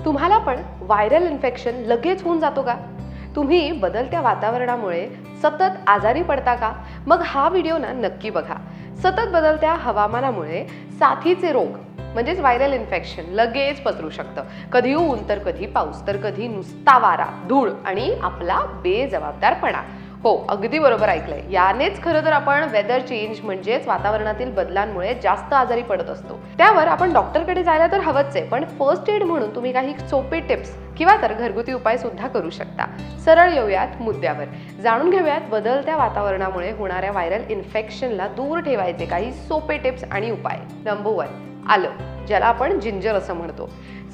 तुम्हाला पण viral infection लगेच होऊन जातो का? तुम्ही बदलत्या वातावरणामुळे सतत आजारी पडता का? मग हा व्हिडिओ नक्की बघा. सतत बदलत्या हवामानामुळे साथीचे रोग म्हणजेच व्हायरल इन्फेक्शन लगेच पसरू शकतं. कधी ऊन तर कधी पाऊस तर कधी नुसता वारा, धूळ आणि आपला बेजबाबदारपणा. हो, अगदी बरोबर ऐकलंय. यानेच खरं तर आपण वेदर चेंज म्हणजेच वातावरणातील बदलांमुळे जास्त आजारी पडत असतो. त्यावर आपण डॉक्टरकडे जायला तर हवंच आहे, पण फर्स्ट एड म्हणून तुम्ही काही सोपे टिप्स किंवा तर घरगुती उपाय सुद्धा करू शकता. सरळ येऊयात मुद्द्यावर. जाणून घेऊयात बदलत्या वातावरणामुळे होणाऱ्या व्हायरल इन्फेक्शनला दूर ठेवायचे काही सोपे टिप्स आणि उपाय. नंबर 1, आलं, ज्याला आपण जिंजर असं म्हणतो.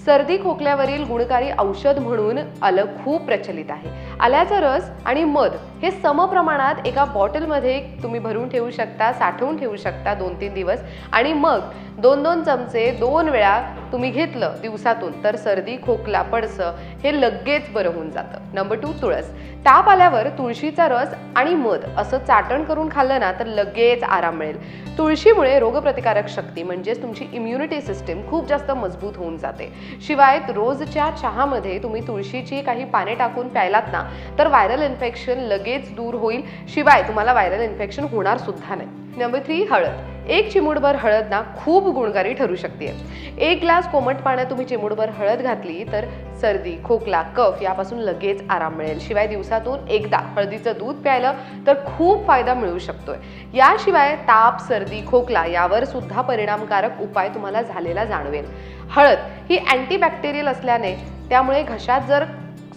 सर्दी खोकल्यावरील गुणकारी औषध म्हणून आलं खूप प्रचलित आहे. आल्याचा रस आणि मध हे समप्रमाणात एका बॉटलमध्ये तुम्ही भरून ठेवू शकता, साठवून ठेवू शकता 2-3 दिवस आणि मग 2-2 चमचे 2 वेळा तुम्ही घेतलं दिवसातून तर सर्दी खोकला पडसं हे लगेच बरं होऊन जातं. नंबर 2, तुळस. ताप आल्यावर तुळशीचा रस आणि मध असं चाटण करून खाल्लं ना तर लगेच आराम मिळेल. तुळशीमुळे रोगप्रतिकारक शक्ती म्हणजेच तुमची इम्युनिटी सिस्टीम खूप जास्त मजबूत होऊन जाते. शिवाय रोजच्या चहामध्ये तुम्ही तुळशीची काही पाने टाकून प्यायलात ना तर व्हायरल इन्फेक्शन लगेच दूर होईल. शिवाय तुम्हाला व्हायरल इन्फेक्शन होणार सुद्धा नाही. नंबर 3, हळद. 1 चिमूटभर हळद ना खूप गुणकारी ठरू शकते. 1 ग्लास कोमट पाण्यात तुम्ही चिमूटभर हळद घातली तर सर्दी खोकला कफ यापासून लगेच आराम मिळेल. शिवाय दिवसातून एकदा हळदीचं दूध प्यायलं तर खूप फायदा मिळू शकतोय. याशिवाय ताप सर्दी खोकला यावर सुद्धा परिणामकारक उपाय तुम्हाला झालेला जाणवेल. हळद ही अँटीबॅक्टेरियल असल्याने त्यामुळे घशात जर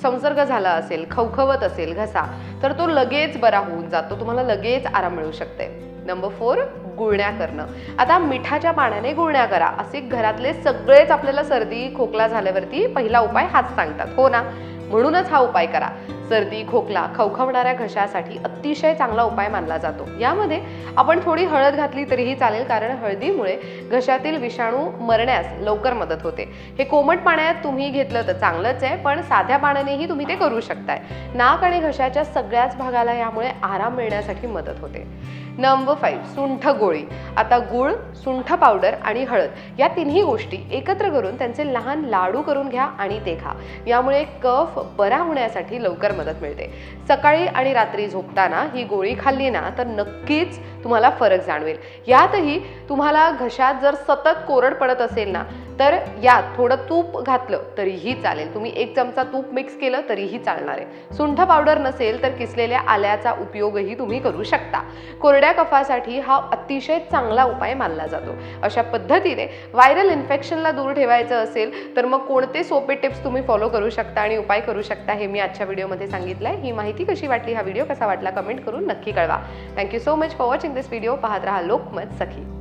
संसर्ग झाला असेल, खवखवत असेल घसा तर तो लगेच बरा होऊन जातो. तुम्हाला लगेच आराम मिळू शकते. नंबर 4, गुळण्या करणं. आता मिठाच्या पाण्याने गुळण्या करा असे घरातले सगळेच आपल्याला सर्दी खोकला झाल्यावरती पहिला उपाय हाच सांगतात, हो ना? म्हणूनच हा उपाय करा. सर्दी खोकला खवखवणाऱ्या घशासाठी अतिशय चांगला उपाय मानला जातो. यामध्ये आपण थोडी हळद घातली तरीही चालेल, कारण हळदीमुळे घशातील विषाणू मरण्यास लवकर मदत होते. हे कोमट पाण्यात तुम्ही घेतलं तर चांगलंच आहे, पण साध्या पाण्यानेही तुम्ही ते करू शकताय. नाक आणि घशाच्या सगळ्याच भागाला यामुळे आराम मिळण्यासाठी मदत होते. नंबर 5, सुंठ गोळी. आता गुळ, सुंठ पावडर आणि हळद या तिन्ही गोष्टी एकत्र करून त्यांचे लहान लाडू करून घ्या आणि ते खा. यामुळे कफ बरा होण्यासाठी लवकर मदत मिळते. सकाळी आणि रात्री झोपताना ही गोळी खाल्ली ना तर नक्कीच तुम्हाला फरक जाणवेल. यातही तुम्हाला घशात जर सतत कोरड पडत असेल ना तर यात थोडं तूप घातलं तरीही चालेल. तुम्ही 1 चमचा तूप मिक्स केलं तरीही चालणार आहे. सुंठ पावडर नसेल तर किसलेल्या आल्याचा उपयोगही तुम्ही करू शकता. कोरड्या कफासाठी हा अतिशय चांगला उपाय मानला जातो. अशा पद्धतीने व्हायरल इन्फेक्शनला दूर ठेवायचं असेल तर मग कोणते सोपे टिप्स तुम्ही फॉलो करू शकता आणि उपाय करू शकता हे मी आजच्या व्हिडिओमध्ये सांगितलंय. ही माहिती कशी वाटली, हा व्हिडिओ कसा वाटला कमेंट करून नक्की कळवा. Thank you so much for watching this video. पाहत रहा लोकमत सखी.